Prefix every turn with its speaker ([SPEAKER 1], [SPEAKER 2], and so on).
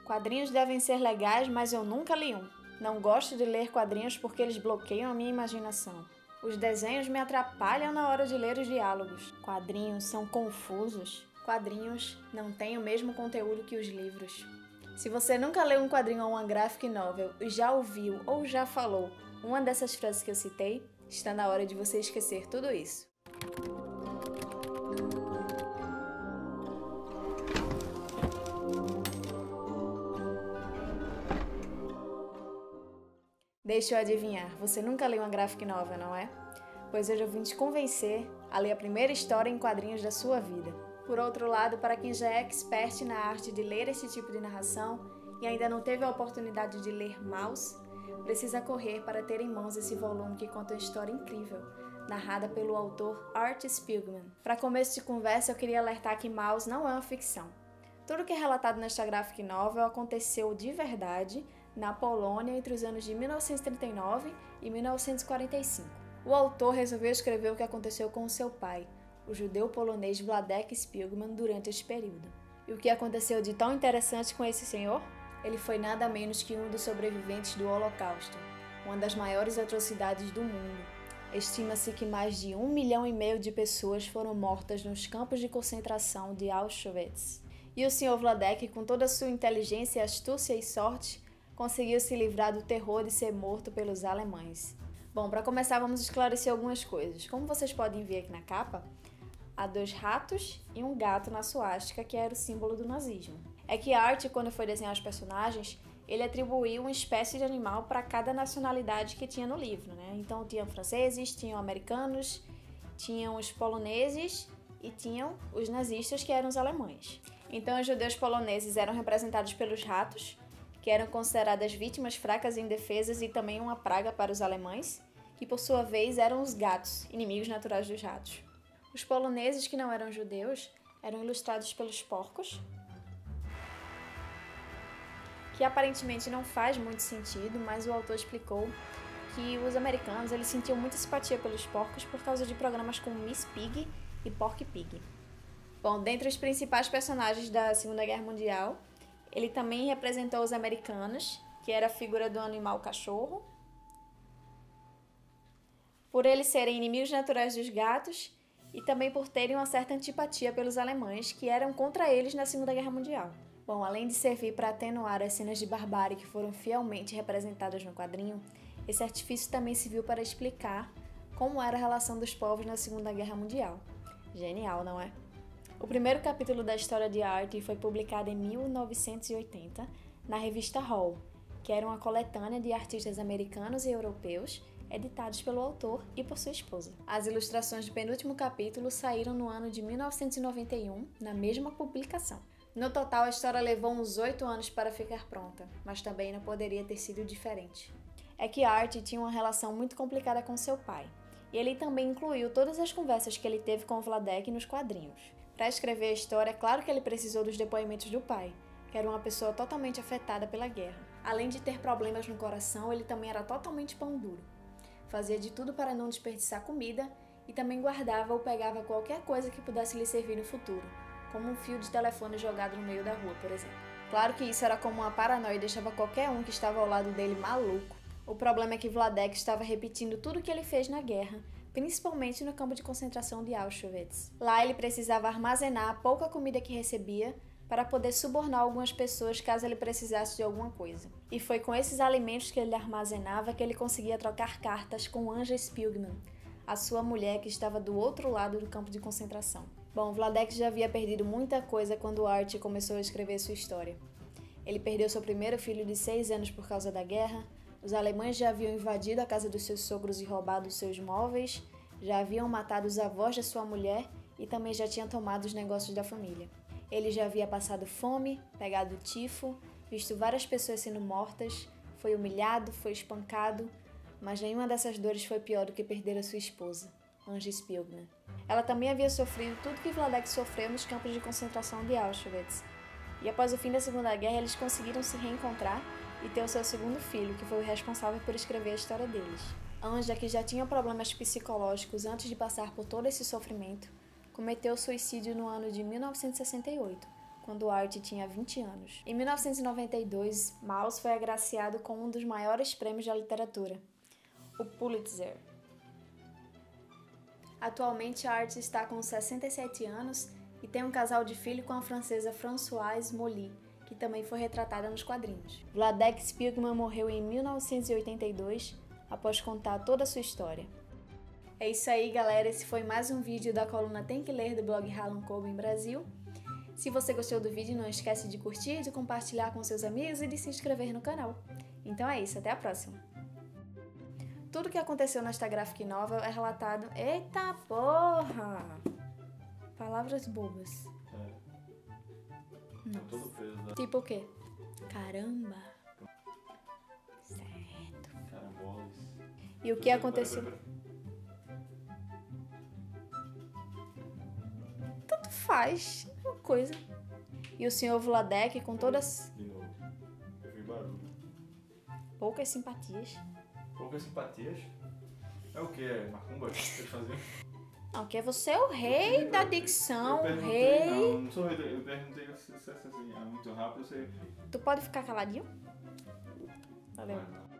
[SPEAKER 1] Quadrinhos devem ser legais, mas eu nunca li um. Não gosto de ler quadrinhos porque eles bloqueiam a minha imaginação. Os desenhos me atrapalham na hora de ler os diálogos. Quadrinhos são confusos. Quadrinhos não têm o mesmo conteúdo que os livros. Se você nunca leu um quadrinho ou uma graphic novel e já ouviu ou já falou uma dessas frases que eu citei, está na hora de você esquecer tudo isso. Deixa eu adivinhar, você nunca leu uma graphic novel, não é? Pois hoje eu vim te convencer a ler a primeira história em quadrinhos da sua vida. Por outro lado, para quem já é expert na arte de ler esse tipo de narração e ainda não teve a oportunidade de ler Maus, precisa correr para ter em mãos esse volume que conta uma história incrível, narrada pelo autor Art Spiegelman. Para começo de conversa, eu queria alertar que Maus não é uma ficção. Tudo que é relatado nesta graphic novel aconteceu de verdade na Polônia entre os anos de 1939 e 1945. O autor resolveu escrever o que aconteceu com seu pai, o judeu polonês Wladek Spiegelman, durante este período. E o que aconteceu de tão interessante com esse senhor? Ele foi nada menos que um dos sobreviventes do Holocausto, uma das maiores atrocidades do mundo. Estima-se que mais de 1,5 milhão de pessoas foram mortas nos campos de concentração de Auschwitz. E o Sr. Wladek, com toda a sua inteligência, astúcia e sorte, conseguiu se livrar do terror de ser morto pelos alemães. Bom, para começar, vamos esclarecer algumas coisas. Como vocês podem ver aqui na capa, há 2 ratos e um gato na suástica, que era o símbolo do nazismo. É que Art, quando foi desenhar os personagens, ele atribuiu uma espécie de animal para cada nacionalidade que tinha no livro, né? Então tinham franceses, tinham americanos, tinham os poloneses e tinham os nazistas, que eram os alemães. Então os judeus poloneses eram representados pelos ratos, que eram consideradas vítimas fracas e indefesas e também uma praga para os alemães, que por sua vez eram os gatos, inimigos naturais dos ratos. Os poloneses, que não eram judeus, eram ilustrados pelos porcos, que aparentemente não faz muito sentido, mas o autor explicou que os americanos eles sentiam muita simpatia pelos porcos por causa de programas como Miss Pig e Porky Pig. Bom, dentre os principais personagens da Segunda Guerra Mundial, ele também representou os americanos, que era a figura do animal cachorro, por eles serem inimigos naturais dos gatos e também por terem uma certa antipatia pelos alemães, que eram contra eles na Segunda Guerra Mundial. Bom, além de servir para atenuar as cenas de barbárie que foram fielmente representadas no quadrinho, esse artifício também serviu para explicar como era a relação dos povos na Segunda Guerra Mundial. Genial, não é? O primeiro capítulo da história de Art foi publicado em 1980 na revista Hall, que era uma coletânea de artistas americanos e europeus editados pelo autor e por sua esposa. As ilustrações do penúltimo capítulo saíram no ano de 1991, na mesma publicação. No total, a história levou uns 8 anos para ficar pronta, mas também não poderia ter sido diferente. É que Art tinha uma relação muito complicada com seu pai, e ele também incluiu todas as conversas que ele teve com o Wladek nos quadrinhos. Para escrever a história, é claro que ele precisou dos depoimentos do pai, que era uma pessoa totalmente afetada pela guerra. Além de ter problemas no coração, ele também era totalmente pão duro. Fazia de tudo para não desperdiçar comida e também guardava ou pegava qualquer coisa que pudesse lhe servir no futuro, como um fio de telefone jogado no meio da rua, por exemplo. Claro que isso era como uma paranoia e deixava qualquer um que estava ao lado dele maluco. O problema é que Wladek estava repetindo tudo o que ele fez na guerra, principalmente no campo de concentração de Auschwitz. Lá ele precisava armazenar a pouca comida que recebia para poder subornar algumas pessoas caso ele precisasse de alguma coisa. E foi com esses alimentos que ele armazenava que ele conseguia trocar cartas com Anja Spiegelman, a sua mulher que estava do outro lado do campo de concentração. Bom, Wladek já havia perdido muita coisa quando Art começou a escrever sua história. Ele perdeu seu primeiro filho de 6 anos por causa da guerra, os alemães já haviam invadido a casa dos seus sogros e roubado seus móveis, já haviam matado os avós da sua mulher e também já tinham tomado os negócios da família. Ele já havia passado fome, pegado tifo, visto várias pessoas sendo mortas, foi humilhado, foi espancado, mas nenhuma dessas dores foi pior do que perder a sua esposa, Anja Spiegelman. Ela também havia sofrido tudo que Wladek sofreu nos campos de concentração de Auschwitz. E após o fim da Segunda Guerra, eles conseguiram se reencontrar e ter o seu segundo filho, que foi o responsável por escrever a história deles. Anja, que já tinha problemas psicológicos antes de passar por todo esse sofrimento, cometeu suicídio no ano de 1968, quando Art tinha 20 anos. Em 1992, Maus foi agraciado com um dos maiores prêmios da literatura, o Pulitzer. Atualmente, Art está com 67 anos e tem um casal de filho com a francesa Françoise Molly, que também foi retratada nos quadrinhos. Vladek Spilgman morreu em 1982, após contar toda a sua história. É isso aí, galera. Esse foi mais um vídeo da coluna Tem Que Ler do blog Harlan Coben Brasil. Se você gostou do vídeo, não esquece de curtir, de compartilhar com seus amigos e de se inscrever no canal. Então é isso, até a próxima! Tudo que aconteceu nesta graphic novel é relatado... Eita porra! Palavras bobas.
[SPEAKER 2] Tá todo peso da...
[SPEAKER 1] Tipo o quê? Caramba! Certo.
[SPEAKER 2] Carambolas.
[SPEAKER 1] E o que aconteceu? Tanto faz, uma coisa. E o senhor Vladek com todas
[SPEAKER 2] De novo. Eu vi barulho.
[SPEAKER 1] poucas simpatias.
[SPEAKER 2] Poucas simpatias. É o que? É macumba que você fazia?
[SPEAKER 1] Não, que você é o rei da dicção,
[SPEAKER 2] Eu
[SPEAKER 1] o
[SPEAKER 2] perguntei,
[SPEAKER 1] rei.
[SPEAKER 2] não sou rei. Eu perguntei se assim, é muito rápido, você...
[SPEAKER 1] Tu pode ficar caladinho? Valeu.
[SPEAKER 2] Vai, vai.